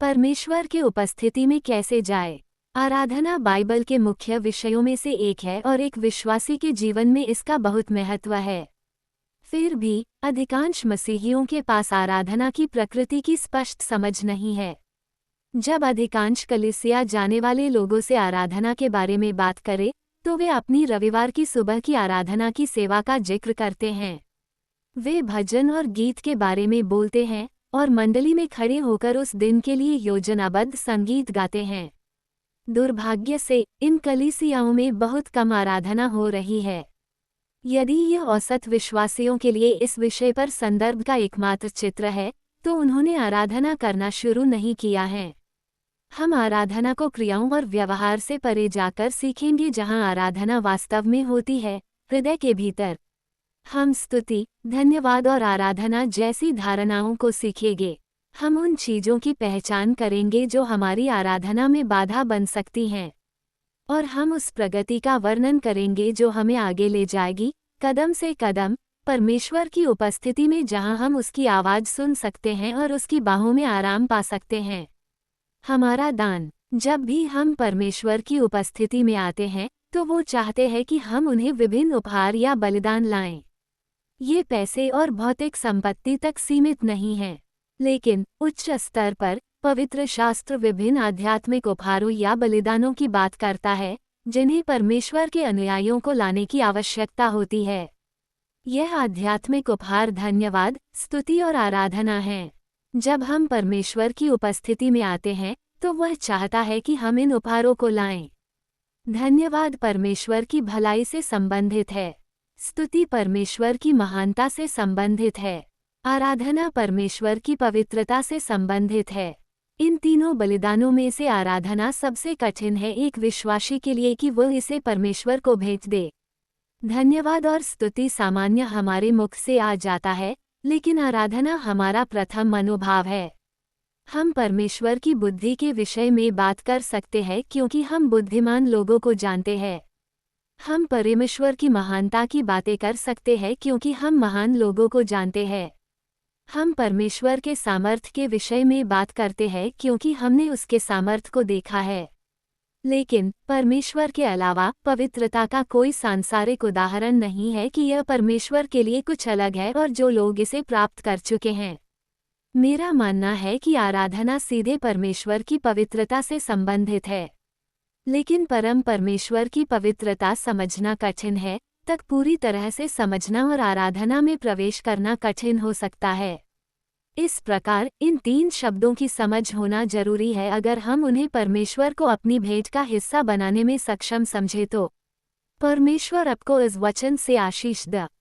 परमेश्वर की उपस्थिति में कैसे जाए? आराधना बाइबल के मुख्य विषयों में से एक है और एक विश्वासी के जीवन में इसका बहुत महत्व है। फिर भी अधिकांश मसीहियों के पास आराधना की प्रकृति की स्पष्ट समझ नहीं है। जब अधिकांश कलीसिया जाने वाले लोगों से आराधना के बारे में बात करें, तो वे अपनी रविवार की सुबह की आराधना की सेवा का जिक्र करते हैं। वे भजन और गीत के बारे में बोलते हैं और मंडली में खड़े होकर उस दिन के लिए योजनाबद्ध संगीत गाते हैं। दुर्भाग्य से इन कलीसियाओं में बहुत कम आराधना हो रही है। यदि यह औसत विश्वासियों के लिए इस विषय पर संदर्भ का एकमात्र चित्र है, तो उन्होंने आराधना करना शुरू नहीं किया है। हम आराधना को क्रियाओं और व्यवहार से परे जाकर सीखेंगे, जहां आराधना वास्तव में होती है, हृदय के भीतर। हम स्तुति, धन्यवाद और आराधना जैसी धारणाओं को सीखेंगे। हम उन चीज़ों की पहचान करेंगे जो हमारी आराधना में बाधा बन सकती हैं, और हम उस प्रगति का वर्णन करेंगे जो हमें आगे ले जाएगी, कदम से कदम, परमेश्वर की उपस्थिति में, जहां हम उसकी आवाज़ सुन सकते हैं और उसकी बाहों में आराम पा सकते हैं। हमारा दान। जब भी हम परमेश्वर की उपस्थिति में आते हैं, तो वो चाहते हैं कि हम उन्हें विभिन्न उपहार या बलिदान लाएं। ये पैसे और भौतिक संपत्ति तक सीमित नहीं है, लेकिन उच्च स्तर पर पवित्र शास्त्र विभिन्न आध्यात्मिक उपहारों या बलिदानों की बात करता है, जिन्हें परमेश्वर के अनुयायियों को लाने की आवश्यकता होती है। यह आध्यात्मिक उपहार धन्यवाद, स्तुति और आराधना है। जब हम परमेश्वर की उपस्थिति में आते हैं, तो वह चाहता है कि हम इन उपहारों को लाएं। धन्यवाद परमेश्वर की भलाई से संबंधित है। स्तुति परमेश्वर की महानता से संबंधित है। आराधना परमेश्वर की पवित्रता से संबंधित है। इन तीनों बलिदानों में से आराधना सबसे कठिन है एक विश्वासी के लिए कि वह इसे परमेश्वर को भेज दे। धन्यवाद और स्तुति सामान्य हमारे मुख से आ जाता है, लेकिन आराधना हमारा प्रथम मनोभाव है। हम परमेश्वर की बुद्धि के विषय में बात कर सकते हैं क्योंकि हम बुद्धिमान लोगों को जानते हैं। हम परमेश्वर की महानता की बातें कर सकते हैं क्योंकि हम महान लोगों को जानते हैं। हम परमेश्वर के सामर्थ्य के विषय में बात करते हैं क्योंकि हमने उसके सामर्थ्य को देखा है। लेकिन परमेश्वर के अलावा पवित्रता का कोई सांसारिक उदाहरण नहीं है कि यह परमेश्वर के लिए कुछ अलग है और जो लोग इसे प्राप्त कर चुके हैं। मेरा मानना है कि आराधना सीधे परमेश्वर की पवित्रता से संबंधित है, लेकिन परम परमेश्वर की पवित्रता समझना कठिन है, तक पूरी तरह से समझना और आराधना में प्रवेश करना कठिन हो सकता है। इस प्रकार इन तीन शब्दों की समझ होना जरूरी है अगर हम उन्हें परमेश्वर को अपनी भेंट का हिस्सा बनाने में सक्षम समझे तो। परमेश्वर आपको इस वचन से आशीष दे।